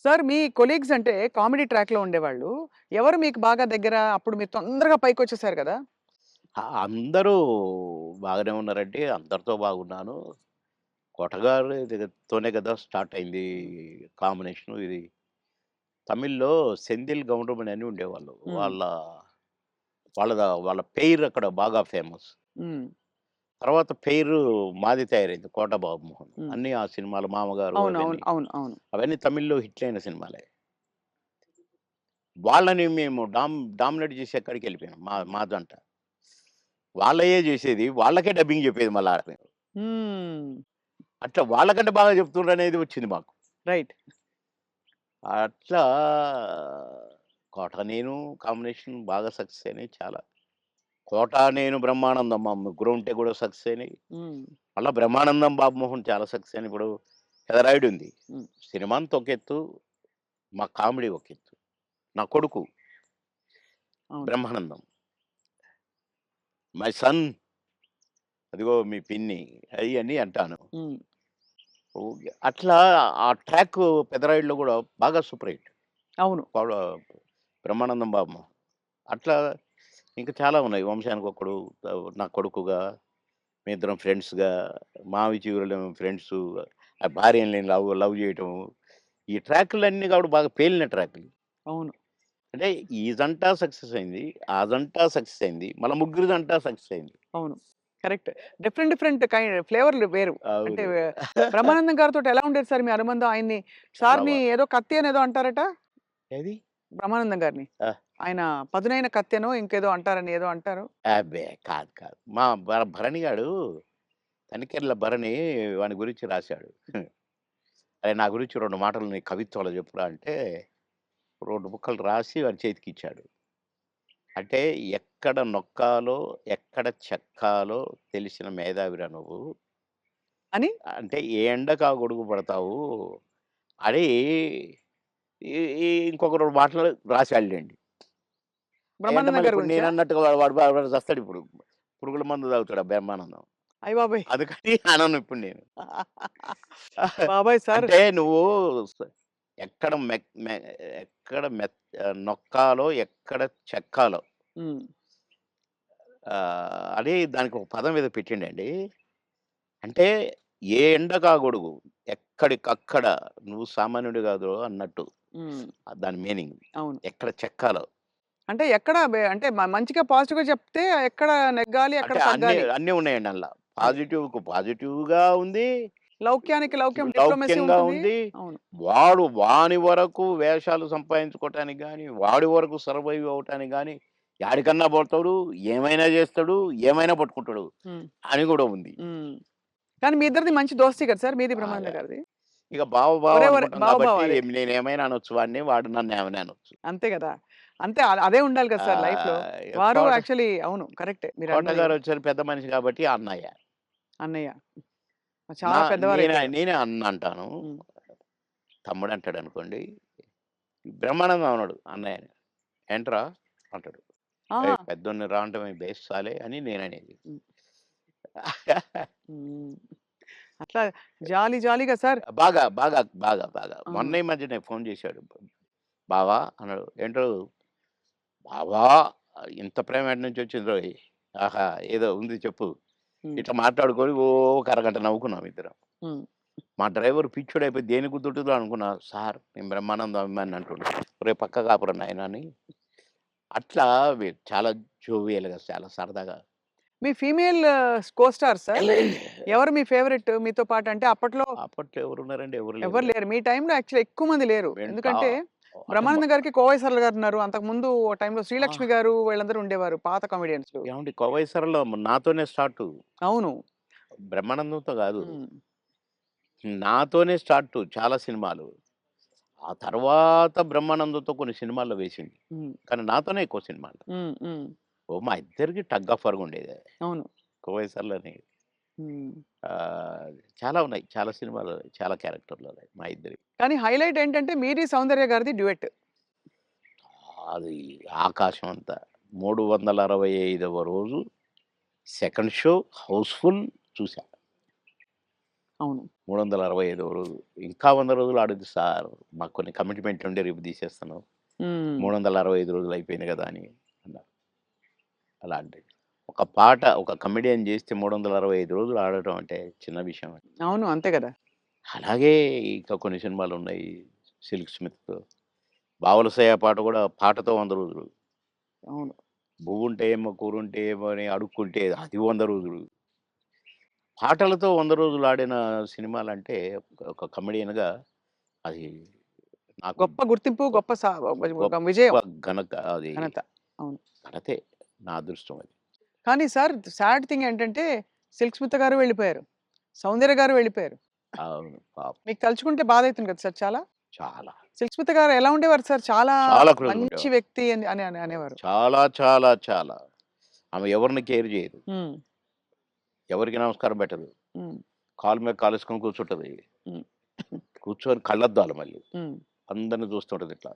Sir మీ colleagues అంటే comedy ట్రాక్‌లో ఉండేవాళ్ళు. ఎవరు మీకు బాగా దగ్గర? అప్పుడు మీరు తొందరగా పైకొచ్చేసారు గదా! అందరూ బాగానే ఉన్నారండి. అందరితో బాగున్నాను. 'కొటగారి' తోనే కదా స్టార్ట్ అయింది కాంబినేషను ఇది. తమిళ్‌లో 'సెంధిల్ గౌండమణి' అని ఉండేవాళ్ళు. హ్మ్. వాళ్ళ పెయిర్ అక్కడ బాగా ఫేమస్. హ్మ్. తర్వాత పెయిరు మాది తయారైంది 'కోట బాబుమోహన్.' హ్మ్. అన్నీ ఆ సినిమాలు 'మామగారు' అవును. అవును. అవన్నీ. అవును. అవును. అవన్నీ తమిళ్‌లో హిట్లయిన సినిమాలే. వాళ్ళని మేము డామినేట్ చేసి ఎక్కడికెళ్ళిపోయాం మా జంట. వాళ్ళయే జేసేది. వాళ్ళకే డబ్బింగ్ జెప్పేది మళ్ళా మేము. హ్మ్. అట్లా వాళ్ళకంటే బాగా చెప్తుండ్రనేది వచ్చింది మాకు. రైట్. అట్లా 'కోట నేను' కాంబినేషన్ బాగా సక్సెస్ అయినాయి చాలా. 'కోట నేను' 'బ్రహ్మానందం' మా ముగ్గురం ఉంటే కూడా సక్సెస్ అయినాయి. హ్మ్. మళ్ళా 'బ్రహ్మానందం' 'బాబుమోహన్' చాలా సక్సెస్ అయినాయి. ఇప్పుడు 'పెదరాయుడు' ఉంది. హ్మ్. సినిమా అంతా ఒక ఎత్తు, మా కామెడీ ఒక ఎత్తు. నా కొడుకు అవును. 'బ్రహ్మానందం' మై సన్ అదిగో మీ పిన్ని అయన్నీ అంటాను. హ్మ్. ఓకే. అట్లా ఆ ట్రాక్ 'పెదరాయుడులో' గూడా బాగా సూపర్ హిట్. అవును. పౌడ 'బ్రహ్మానందం బాబు.' అట్లా ఇంకా చాలా ఉన్నాయి. 'వంశానికొక్కడు', నా కొడుకుగా, మేమిద్దరం ఫ్రెండ్స్‌గా, 'మావి చిగురులేమో' ఫ్రెండ్సు, ఆ భార్యని లవ్ లవ్ చేయటం. ఈ ట్రాకులన్నీ కూడా బాగా పేలిన ట్రాకులు. అవును. అంటే ఈ జంట సక్సెస్ అయింది. ఆ జంట సక్సెస్ అయింది. మళ్ళా ముగ్గురి జంట సక్సెస్ అయింది. అవును. కరెక్ట్. డిఫరెంట్ డిఫరెంట్ ఫ్లేవర్‌లు వేరు. అంటే అవును. బ్రహ్మానందం గారితోటి ఎలా ఉండేది సార్ మీ అనుబంధం? ఆయన్ని చాలా సార్‌ని ఏదో కత్తి అనేదో అంటారట? ఏది? బ్రహ్మానందం గారిని. ఆ! ఆయన పదునైన కత్తెనో ఇంకేదో అంటారని ఏదో అంటారు. అబ్బే! కాదు. మా భరణి గాడు తనికెళ్ళ భరణి వాని గురించి రాశాడు. అరే! నా గురించి 2 మాటలు నీ కవిత్వంలో చెప్పురా అంటే 2 ముక్కలు రాసి వాని చేతికిచ్చాడు. అంటే ఎక్కడ నొక్కాలో, ఎక్కడ చెక్కాలో తెలిసిన మేధావిరా నువ్వు. అని అంటే ఏ ఎండకు ఆ గొడుగు పడతావు అని ఈ ఈ ఇంకొక 2 మాటలు రాసాడులెండి. అయంటే బ్రహ్మానందం మళ్ళీ గారి ఇప్పుడు గురించా? నేనన్నట్టుగా వాడు చస్తాడిప్పుడు. పురుగుల మందు తాగుతాడు ఆ బ్రహ్మానందం. అయ్య బాబోయ్! అందుకని అనను ఇప్పుడు నేను. బాబోయ్! సార్ అంటే నువ్వు స ఎక్కడ మెక్ మె ఎక్కడ నొక్కాలో, ఎక్కడ చెక్కాలో హ్మ్. అని దానికి ఒక పదం ఏదో పెట్టిండండి. అంటే ఏ ఎండకా గొడుగు, ఎక్కడికక్కడ నువ్వు సామాన్యుడు కాదురో అన్నట్టు. హ్మ్. దాని మీనింగ్. అవును. ఎక్కడ చెక్కాలో. అంటే ఎక్కడ అంటే మంచిగా పాజిటివ్‌గా చెప్తే ఎక్కడ నెగ్గాలి, ఎక్కడ అంటే అన్నీ తగ్గాలి. అన్నీ ఉన్నాయండి అందుల. అది. పాజిటివ్‌కు పాజిటివ్‌గా ఉంది. లౌక్యానికి లౌక్యం డిప్లొమసీ లౌక్యంగా ఉంటుంది. ఉంది. అవును. వాని వరకు వేషాలు సంపాదించుకోవటానికి గాని, వాడి వరకు సర్వైవ్ అవ్వటానికి గాని, యాడికన్నా పోతాడు, ఏమైనా చేస్తాడు, ఏమైనా పట్టుకుంటాడు హ్మ్. అని కూడా ఉంది. హ్మ్. కానీ మీ ఇద్దరిది మంచి దోస్తీ కదా సార్! మీది బ్రహ్మానందం బాగా. గారిది. ఇక బావ ఒరే! ఒరే! అనుకుంటాం బావ బావ కాబట్టి అదే. నేనేమైనా అనొచ్చు వాడిని, వాడు నన్నేమైనా అనొచ్చు. అంతే గదా! అంతే అదే ఉండాలి కదా సార్ లైఫ్‌లో. వారు కోట యాక్చువల్లీ అవును. కరెక్టే మీరన్నది. కోటగారొచ్చారు పెద్ద మనిషి కాబట్టి అన్నయ్య. అన్నయ్య. నా చాలా పెద్దవారైపోయారు. నేనే అన్న అంటాను. హ్మ్. తమ్ముడంటాడనుకోండి. బ్రహ్మానందం అనడు అన్నయ్యని. "ఏంట్రా" అంటాడు. ఆహా! "ఏయ్! పెద్దోడిని రా అంటే బేస్సాలే" అని నేననేది. హ్మ్. హ్మ్. అట్లా జాలీ జాలీగా సార్ బాగా. అవును. మొన్న ఈ మధ్యనే ఫోను చేశాడు. "బావా" అన్నాడు. "ఏంటో బావా ఇంత ప్రేమ ఎటు నుంచొచ్చిందోయ్! ఆహా! ఏదో ఉంది చెప్పు." హ్మ్. ఇట్లా మాట్లాడుకొని ఓ ఒక అరగంట నవ్వుకున్నాం ఇద్దరం. హ్మ్. మా డ్రైవర్ పిచ్చోడైపోయి దేనికి గుద్దుతుందో అనుకున్నా. సార్ నేను బ్రహ్మానందం అభిమానిని అంటుండు. ఒరేయ్! పక్కకు ఆపురా నాయనా అని. అట్లా చాలా జోవియల్‌గా చాలా సరదాగా. మీ ఫీమేల్ కో స్టార్ సార్? ఎవరు మీ ఫేవరెట్ మీతో పాటు? అంటే అప్పట్లో అప్పట్లో ఎవరున్నారండి? ఎవరు ఎవరు లేరుగా. లేరు. మీ టైమ్‌లో యాక్చువల్లీ ఎక్కువ మంది లేరు. వెన్ కా ఎందుకంటే అంటే బ్రహ్మానందం గారికి కోవై సరళ గారున్నారు. అంతకుముందు ఓ టైమ్‌లో ఆ! శ్రీలక్ష్మి గారు వీళ్ళందరూ ఉండేవారు పాత కామెడియన్సు. ఏవండీ 'కోవై సరళ' నాతోనే స్టార్టు. అవును. బ్రహ్మానందంతో గాదు. హ్మ్. నాతోనే స్టార్టు చాలా సినిమాలు. ఆ తర్వాత బ్రహ్మానందంతో కొన్ని సినిమాల్లో వేసింది. హ్మ్. కానీ నాతోనే ఎక్కువ సినిమాలు. హ్మ్. హ్మ్. మా ఇద్దరికి టగ్ ఆఫ్ వార్ ఉండేది. అవును. 'కోవై సరళని' హ్మ్. ఆహ్, చాలా ఉన్నాయి. చాలా సినిమాలు, చాలా క్యారెక్టర్‌లున్నాయి మా ఇద్దరివి. కానీ హైలైట్ ఏంటంటే మీది సౌందర్య గారిది డ్యూయెట్. అది ఆకాశం అంత. 365వ రోజు సెకండ్ షో హౌస్‌ఫుల్ చూసా. అవును. 365 రోజులు. ఇంకా 100 రోజులు ఆడొద్దు సార్. మాకు కొన్ని కమిట్మెంట్ ఉండి రేపు తీసేస్తాను. హ్మ్. 365 రోజులు అయిపోయింది కదా అని అన్నారు. అలాంటిది. ఒక పాట ఒక కమెడియన్ చేస్తే 365 రోజులు ఆడటం అంటే చిన్న విషయం. అవును. అంతే గదా! అలాగే ఇంకా కొన్ని సినిమాలున్నాయి. 'సిల్క్ స్మిత్', 'బావలసయ్య' పాట కూడా పాటతో 100 రోజులు. అవును. 'బువ్వుంటే ఏమో కూరుంటే ఏమో' అని అడుక్కుంటే అది 100 రోజులు. పాటలతో 100 రోజులు ఆడిన సినిమాలంటే ఒక కమెడియన్‌గా అది నాకు గొప్ప గుర్తింపు, గొప్ప గొప్ప ఒక గొప్ప విజయం, అది ఘనత. అవును. ఘనతే. నా అదృష్టం అది. కానీ సార్ సాడ్ థింగ్ ఏంటంటే 'సిల్క్ స్మిత' గారు వెళ్ళిపోయారు. 'సౌందర్య' గారు వెళ్ళిపోయారు. అవును. పాపం. మీకు తలుచుకుంటే బాధైతుంది కదా సార్ చాలా? చాలా. 'సిల్క్ స్మిత' గారు ఎలా ఉండేవారు సార్? చాలా చాలా క్లోజ్‌గా మంచి ఉండేవారు. వ్యక్తి అని అనేవారు. చాలా, చాలా, చాలా. ఆమె ఎవరిని కేర్ చేయదు. హ్మ్. ఎవరికీ నమస్కారం పెట్టదు. హ్మ్. కాలు మీద కాలేసుకొని కూర్చుంటది. హ్మ్. కూర్చొని కళ్ళద్దాలు మళ్ళీ. హ్మ్. అందరిని చూస్తుంటది ఇట్లా.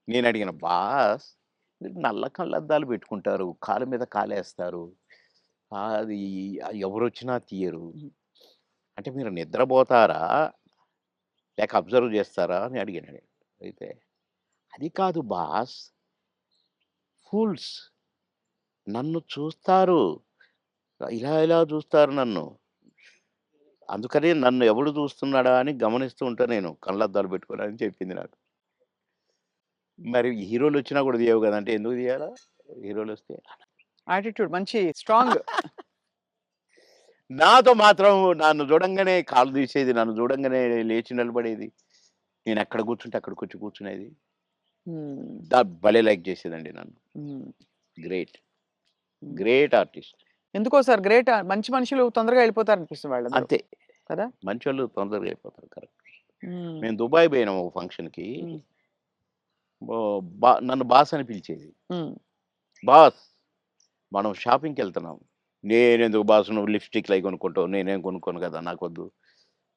నేనడిగిన, "బాస్ మీరు నల్ల కళ్ళద్దాలు పెట్టుకుంటారు. కాలు మీద కాలేస్తారు. అది ఎవరొచ్చినా తీయరు. హ్మ్. అంటే మీరు నిద్రపోతారా? లేక అబ్జర్వ్ చేస్తారా?" అని అడిగాను నేను. అయితే, "అది కాదు బాస్ ఫూల్స్ నన్ను చూస్తారు. ఇలా ఇలా చూస్తారు నన్ను. అందుకని నన్ను ఎవడు చూస్తున్నాడా అని గమనిస్తూ ఉంటా నేను కళ్ళద్దాలు పెట్టుకొని" అని చెప్పింది నాకు. మరి హీరోలొచ్చినా కూడా తీయవు గదా! అంటే ఎందుకు తీయాలా? హీరోలొస్తే? యాటిట్యూడ్ మంచి స్ట్రాంగ్. నాతో మాత్రం నన్ను చూడంగానే కాళ్ళు తీసేది. నన్ను చూడంగానే లేచి నిలబడేది. నేనెక్కడ కూర్చుంటే అక్కడికొచ్చి కూర్చునేది. హ్మ్. భలే లైక్ చేసేదండి నన్ను. హ్మ్. గ్రేట్. హ్మ్. Great artist. ఎందుకో సార్ గ్రేట్ మంచి మనుషులు తొందరగా వెళ్ళిపోతారనిపిస్తుంది వాళ్ళందరూ. అంతే. కదా! మంచోళ్ళు తొందరగా అయిపోతారు. కరెక్ట్. హ్మ్. మేము దుబాయ్ పోయినాం ఒక ఫంక్షన్‌కి. హ్మ్. నన్ను బాస్ అని పిలిచేది. హ్మ్. బాస్ మనం షాపింగ్‌కెళ్తున్నాం. నేనెందుకు బాస్ నువ్వు లిప్‌స్టిక్‌లయి కొనుక్కుంటావు. నేనేం కొనుక్కోను కదా! నాకొద్దు.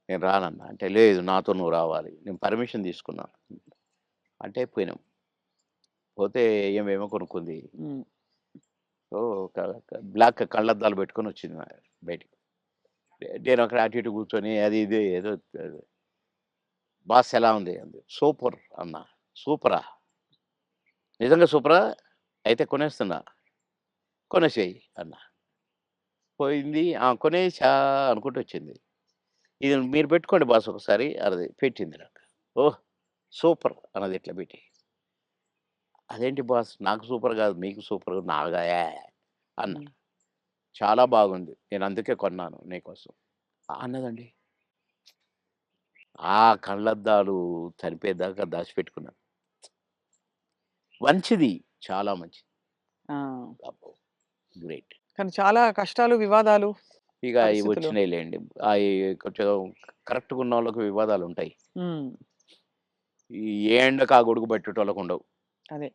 నేను రానన్నా. అంటే లేదు నాతో నువ్వు రావాలి. నేను పర్మిషన్ తీసుకున్నా. అంటే పోయినాం. పోతే ఈమేమో కొనుక్కుంది. హ్మ్. ఓహ్! బ్లాక్ కళ్ళద్దాలు పెట్టుకొనొచ్చింది బయటికి. నేనక్కడ అటు ఇటు కూర్చొని అది ఇది ఏదో బాస్ ఎలా ఉంది అంది. సూపర్ అన్నా. సూపరా? నిజంగా సూపరా? అయితే కొనేస్తున్నా. కొనేసేయి అన్నా. పోయింది. ఆ! కొనేసా అనుకుంటూ వచ్చింది. ఇది మీరు పెట్టుకోండి బాస్ ఒకసారి అన్నది. పెట్టింది నాకు. ఓహ్! సూపర్ అన్నది ఇట్లా పెట్టి. అదేంటి బాస్ నాకు సూపర్ కాదు మీకు సూపర్ నాగా అన్నా. హ్మ్. చాలా బాగుంది. నేను అందుకే కొన్నాను నీకోసం. అన్నదండి. ఆ కళ్ళద్దాలు చనిపోయేదాకా దాచిపెట్టుకున్నాను. మంచిది. చాలా మంచిది. ఆ! అబ్బో! గ్రేట్. కానీ చాలా కష్టాలు, వివాదాలు, ఇక ఇవి పరిస్థితులు. వచ్చినాయిలెండి. అయి కొంచెం కరెక్ట్‌గా ఉన్నోళ్ళకి వివాదాలుంటాయి. హ్మ్. ఈ ఏ ఎండకు ఆ గొడుగు పట్టేటోళ్ళకుండవు. అదే.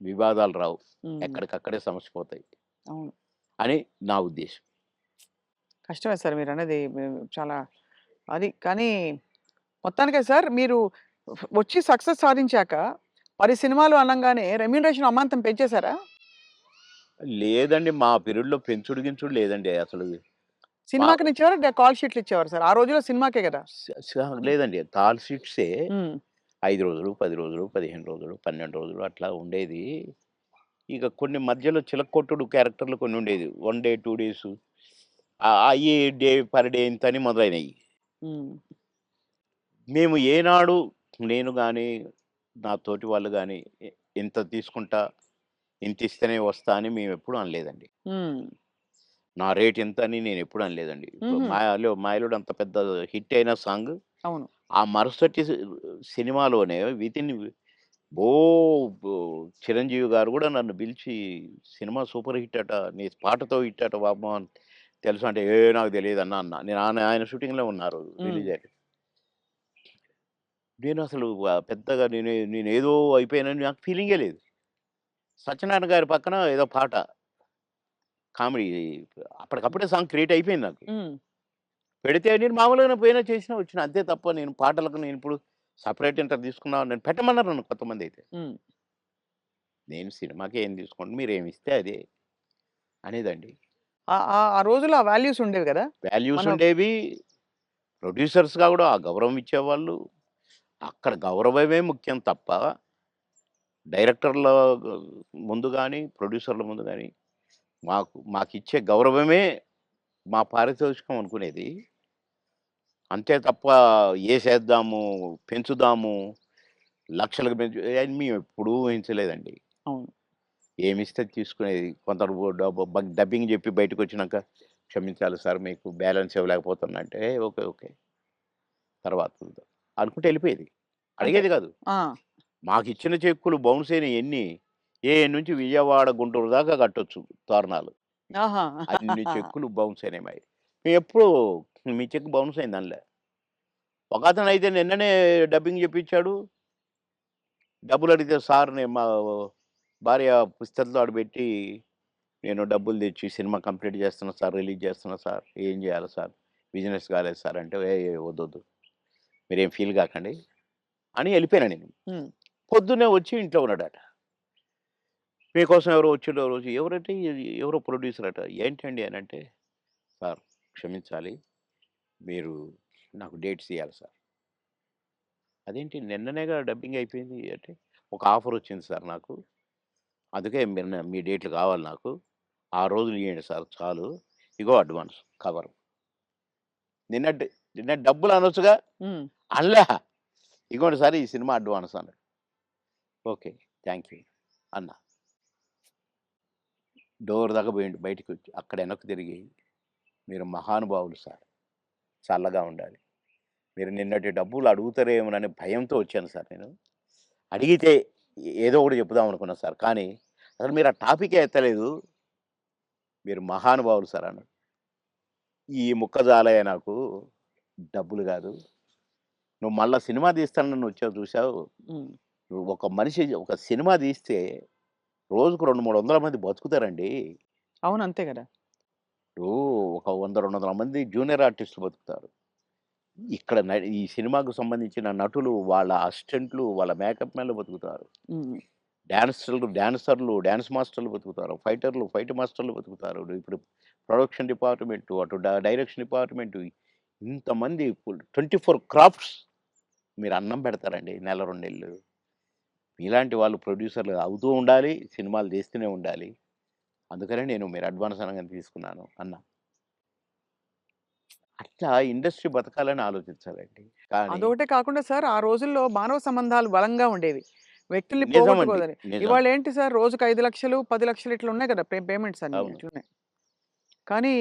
వివాదాలు రావు. హ్మ్. ఎక్కడికక్కడే సమస్య పోతాయి అవును. అని నా ఉద్దేశం. కష్టమే సార్ మీరన్నది చాలా అది కానీ మొత్తానికే సార్ మీరు వచ్చి సక్సెస్ సాధించాక 10 సినిమాలు అనంగానే రెమ్యూనరేషన్ అమాంతం పెంచేసారా? లేదండి మా పీరియడ్‌లో పెంచుడు గించుడు లేదండి అసలు. మా సినిమాకినిచ్చేవారా? కాల్ షీట్లు ఇచ్చేవారా సార్? ఆ రోజుల్లో సినిమాకే గదా! లేదండి. కాల్ షీట్సే హ్మ్. 5 రోజులు, 10 రోజులు, 15 రోజులు, 12 రోజులు అట్లా ఉండేది. ఇక కొన్ని మధ్యలో చిలక్కొట్టుడు క్యారెక్టర్‌లు కొన్నుండేది. 1 డే, 2 డేసు అయ్యి డే పర్ డే ఇంతని మొదలైనయి. హ్మ్. మేము ఏనాడు నేను గాని, నా తోటి వాళ్ళు గాని ఇంత తీసుకుంటా, ఇంతిస్తేనే వస్తా అని మేమెప్పుడు అనలేదండి. హ్మ్. నా రేట్ ఇంతని నేనెప్పుడు అనలేదండి. ఇప్పుడు హుహు. 'మాయలోడు' అంత పెద్ద హిట్ అయిన సాంగ్ అవును. ఆ మరుసటి సినిమాలోనే వితిన్ ఓ బో 'చిరంజీవి' గారు గూడా నన్ను పిలిచి "సినిమా సూపర్ హిట్ అట. నీ పాటతో హిట్ అట వామ్మో! అని తెలుసా?" అంటే నాకు తెలీదన్నా" అన్నా. నేను ఆయన షూటింగ్‌లో ఉన్నారు. హ్మ్. రిలీజ్ అయ్యారు. నేనసలు పెద్దగా నేనేదో అయిపోయానని నాకు ఫీలింగే లేదు. సత్యనారాయణ గారి పక్కన ఏదో పాట కామెడీ అప్పటికప్పుడే సాంగ్ క్రియేట్ అయిపోయింది నాకు. హ్మ్. పెడితే నేను మామూలుగానే పోయినా చేసినా వచ్చినా. అంతే తప్ప నేను పాటలకు నేనిప్పుడు సెపరేట్ ఇంత తీసుకున్నా నన్ను పెట్టమన్నారు నన్ను కొంతమందైతే. హ్మ్. నేను సినిమాకి ఏం తీసుకోండి మీరేమిస్తే అదే అనేదండి. ఆ రోజుల్లో ఆ వాల్యూస్ ఉండేవి గదా! వాల్యూస్ మన ఉండేవి. ప్రొడ్యూసర్స్‌గా గూడా ఆ గౌరవం ఇచ్చేవాళ్ళు. అక్కడ గౌరవమే ముఖ్యం తప్ప, డైరెక్టర్ల ముందు గాని, ప్రొడ్యూసర్ల ముందు గాని, మాకిచ్చే గౌరవమే మా పారితోషికం అనుకునేది. అంతే తప్ప ఏసేద్దాము, పెంచుదాము, లక్షలకు అని మేమెప్పుడూ ఊహించలేదండి. అవును. ఏమిస్తే తీసుకునేది. కొందరు డబ్బింగ్ జెప్పి బయటకొచ్చినాక, "క్షమించాలి సార్ మీకు బ్యాలెన్స్ ఇవ్వలేకపోతున్నా" అంటే, ఓకే. ఓకే. తర్వాత చూద్దాం అనుకుంటే ఎళ్ళిపోయేది. అంటే అడిగేది గాదు. ఆ! మాకిచ్చిన చెక్కులు బౌన్స్ అయినయి ఎన్ని, నుంచి విజయవాడ, గుంటూరు దాకా కట్టొచ్చు తోరణాలు. ఆహా! అన్ని చెక్కులు బౌన్స్ అయినాయి మాయి. మేమెప్పుడు మీ చెక్ బౌన్స్ అయిందనలే. ఒకతనయితే నిన్ననే డబ్బింగ్ జెప్పించాడు. డబ్బులడిగితే సార్ నేను మా భార్య పుస్తకంతో ఆడబెట్టి, నేను డబ్బులు తెచ్చి సినిమా కంప్లీట్ చేస్తున్నా సార్, రిలీజ్ చేస్తున్నా సార్. ఏం జేయాలి సార్? బిజినెస్ కాలేదు సార్ అంటే, వద్దొద్దు. మీరేం ఫీల్ గాకండి అని ఎళ్ళిపోయాను నేను. హ్మ్. పొద్దున్నే వచ్చి ఇంట్లో ఉన్నాడట. మీకోసం ఎవరో వచ్చిండ్రు ఓ రోజు. ఎవరంటే ఎవరో ప్రొడ్యూసర్ అట. ఏంటండి అనంటే, సార్ క్షమించాలి. మీరు నాకు డేట్స్ ఇయ్యాలి సార్. అదేంటి నిన్ననేగా డబ్బింగ్ అయిపోయింది అంటే, ఒక ఆఫర్ వచ్చింది సార్ నాకు. అందుకే మీ డేట్లు కావాలి నాకు. ఆ రోజులు ఇయ్యండి సార్ చాలు. ఇగో అడ్వాన్స్ కవరు. నిన్న నిన్న డబ్బులు అనొచ్చుగా? హ్మ్. అనలే. ఇగోండి సార్ ఈ సినిమా అడ్వాన్స్ అన్నాడు. ఓకే. థాంక్ యూ అన్నా. డోర్ దాకా పోయిండు బయటికొచ్చి. అక్కడ వెనక్కి తిరిగి, మీరు మహానుభావులు సార్. చల్లగా ఉండాలి. మీరు నిన్నటి డబ్బులు అడుగుతారేమోననే భయంతో వచ్చాను సార్ నేను. అడిగితే ఏదో ఒకటి చెప్పుదాం అనుకున్నా సార్. కానీ అసలు మీరు ఆ టాపికే ఎత్తలేదు. మీరు మహానుభావులు సార్ అన్నాడు. ఈ ముక్క చాలయ్య నాకు. డబ్బులు గాదు. నువ్వు మళ్ళా సినిమా తీస్తానని వచ్చావు చూసావు. హ్మ్. నువ్వు ఒక మనిషి ఒక సినిమా తీస్తే రోజుకు 200, 300 మంది బతుకుతారండి. అవును. అంతే గదా! ఇప్పుడు ఒక 100, 200 మంది జూనియర్ ఆర్టిస్టులు బతుకుతారు. ఇక్కడ ఈ సినిమాకు సంబంధించిన నటులు, వాళ్ళ అసిస్టెంట్లు, వాళ్ళ మేకప్ మ్యాన్‌లు బతుకుతారు. హ్మ్. డాన్సర్లు, డాన్స్ మాస్టర్‌లు బతుకుతారు. ఫైటర్లు, ఫైట్ మాస్టర్‌లు బతుకుతారు. ఇప్పుడు ప్రొడక్షన్ డిపార్ట్‌మెంటు, అటు డైరెక్షన్ డిపార్ట్‌మెంటు ఇంతమంది 24 క్రాఫ్ట్స్ మీరు అన్నం పెడతారండి నెల, 2 నెలలు. మీలాంటి వాళ్ళు ప్రొడ్యూసర్‌లు అవుతూ ఉండాలి. సినిమాలు తీస్తూనే ఉండాలి. అందుకనే నేను మీరు అడ్వాన్స్ అనంగానే తీసుకున్నాను అన్నా. అట్లా ఇండస్ట్రీ బతకాలని ఆలోచించాలండి. కానీ అదొకటే కాకుండా సార్ ఆ రోజుల్లో మానవ సంబంధాలు బలంగా ఉండేవి. వ్యక్తుల్ని నిజమండి. పోగొట్టుకోదని. నిజం. ఇవాళేంటి సార్ రోజుకి 5,00,000, 10,00,000 ఇట్లా ఉన్నాయి కదా! పేమెంట్స్ అన్నీ అవును. ఇట్లున్నాయి. కానీ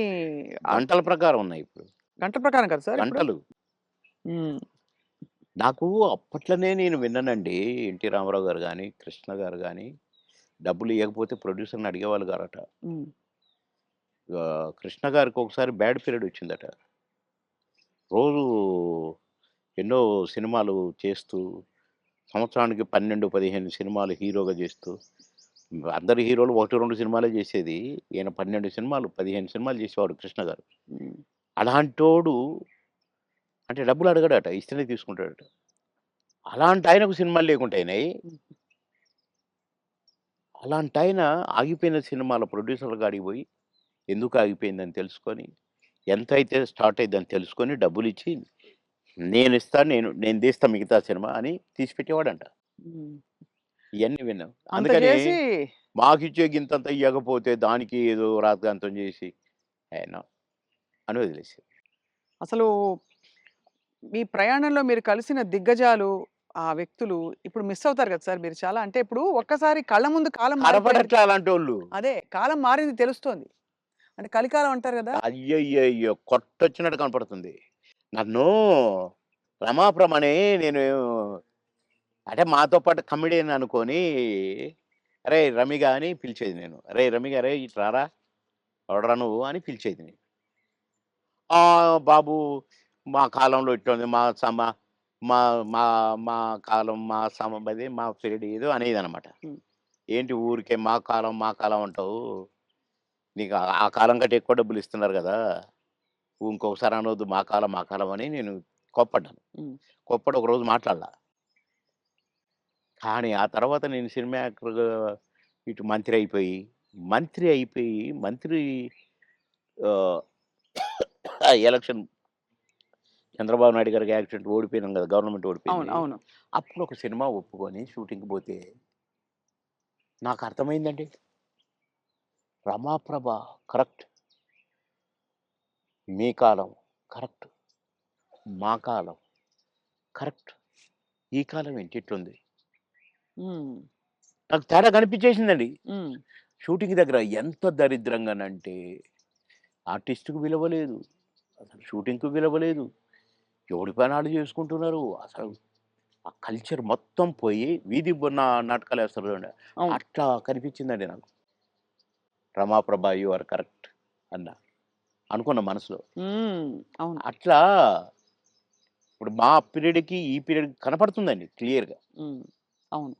ఆహ్, గంటల ప్రకారం ఉన్నాయి ఇప్పుడు. గంట ప్రకారం కదా సార్ ఇప్పుడు? గంటలు. హ్మ్. నాకు అప్పట్లోనే నేను విన్నానండి. 'ఎన్టీ రామారావు' గారు గాని, 'కృష్ణ' గారు గాని డబ్బులు ఇయ్యకపోతే ప్రొడ్యూసర్‌ని అడిగేవాళ్ళు గారట. హ్మ్. 'కృష్ణ' గారికి ఒకసారి బ్యాడ్ పీరియడ్ వచ్చిందట. రోజు ఎన్నో సినిమాలు చేస్తూ, సంవత్సరానికి 12, 15 సినిమాలు హీరోగా చేస్తూ, అందరు హీరోలు 1, 2 సినిమాలే చేసేది. ఈయన 12 సినిమాలు, 15 సినిమాలు చేసేవాడు 'కృష్ణ' గారు. హ్మ్. అలాంటోడు అంటే డబ్బులు అడగడట. ఇస్తేనే తీసుకుంటాడట. అలాంటాయనకు సినిమాలు లేకుండా అయినాయి. హ్మ్. అలాంటాయన ఆగిపోయిన సినిమాల ప్రొడ్యూసర్‌ల కాడికి పోయి, ఎందుకు ఆగిపోయిందని తెలుసుకొని, ఎంతైతే స్టార్ట్ అయ్యిద్దని తెలుసుకొని డబ్బులిచ్చి, నేనిస్తాను నేను తీస్తా మిగతా సినిమా అని తీసి పెట్టేవాడంట. హ్మ్. ఇయన్నీ విన్నాం. అంత అందుకని చేసి మాకిచ్చే గింతంత ఇయ్యకపోతే దానికి ఏదో రాద్ధాంతం చేసి, నో అని వదిలేసారు. అసలు మీ ప్రయాణంలో మీరు కలిసిన దిగ్గజాలు, ఆ వ్యక్తులు ఇప్పుడు మిస్ అవుతారు కదా సార్ మీరు చాలా. అంటే ఇప్పుడు ఒక్కసారి కళ్ళ ముందు కాలం మారిపోయింది. కనపడట్లే అలాంటోళ్ళు. అదే కాలం మారింది తెలుస్తోంది. అంటే కలికాలం అంటారు గదా! అయ్యయ్యయ్యో! కొట్టొచ్చినట్టు కనపడుతుంది. నన్ను రమాప్రమ అని నేను అంటే మాతో పాటు కమెడియన్ అనుకోని, "అరేయ్! రమిగా" అని పిలిచేది నేను. "అరేయ్! రమిగా అరేయ్! ఇటు రారా! ఎవడురా నువ్వు" అని పిలిచేది నేను. బాబు మా కాలంలో ఇట్లుంది. మా మా మా కాలం మా అదే మా పీరియడ్ ఏదో అనేదనమాట. హ్మ్. ఏంటి ఊరికే మా కాలం అంటావు. నీకు ఆ కాలం కంటే ఎక్కువ డబ్బులు ఇస్తున్నారు గదా! ఇంకొకసారి అనొద్దు మా కాలం అని నేను కోప్పడ్డాను. హ్మ్. కోప్పడి ఒకరోజు మాట్లాడలా. కానీ ఆ తర్వాత నేను సినిమా యాక్టర్‌గా ఇటు మంత్రి అయిపోయి, మంత్రి ఆహ్, ఆ ఎలక్షన్ చంద్రబాబు నాయుడు గారికి యాక్సిడెంట్ ఓడిపోయినాం కదా! గవర్నమెంట్ అవును. ఓడిపోయింది. అవును. అప్పుడు ఒక సినిమా ఒప్పుకొని షూటింగ్‌కి పోతే నాకు అర్థమైందండి. రమాప్రభ కరెక్ట్. మీ కాలం కరెక్ట్. మా కాలం కరెక్ట్. ఈ కాలం ఏంటి ఇట్లుంది? హ్మ్. నాకు తేడా కనిపించేసిందండి. హ్మ్. షూటింగ్ దగ్గర ఎంత దరిద్రంగానంటే ఆర్టిస్ట్‌కి విలువ లేదు. అసలు షూటింగ్‌కి విలువ లేదు. ఎవడి పని ఆళ్ళు చేసుకుంటున్నారు. అసలు ఆ కల్చర్ మొత్తం పోయి వీధి నాటకాలేస్తారు చూడండి. అవును. అట్లా కనిపించిందండి నాకు. 'రమాప్రభ యూ ఆర్ కరెక్ట్' అన్నా. అనుకున్న మనసులో. హ్మ్. అవును. అట్లా ఇప్పుడు మా పీరియడ్‌కి, ఈ పీరియడ్‌కి కనపడుతుందండి క్లియర్‌గా. హ్మ్. అవును.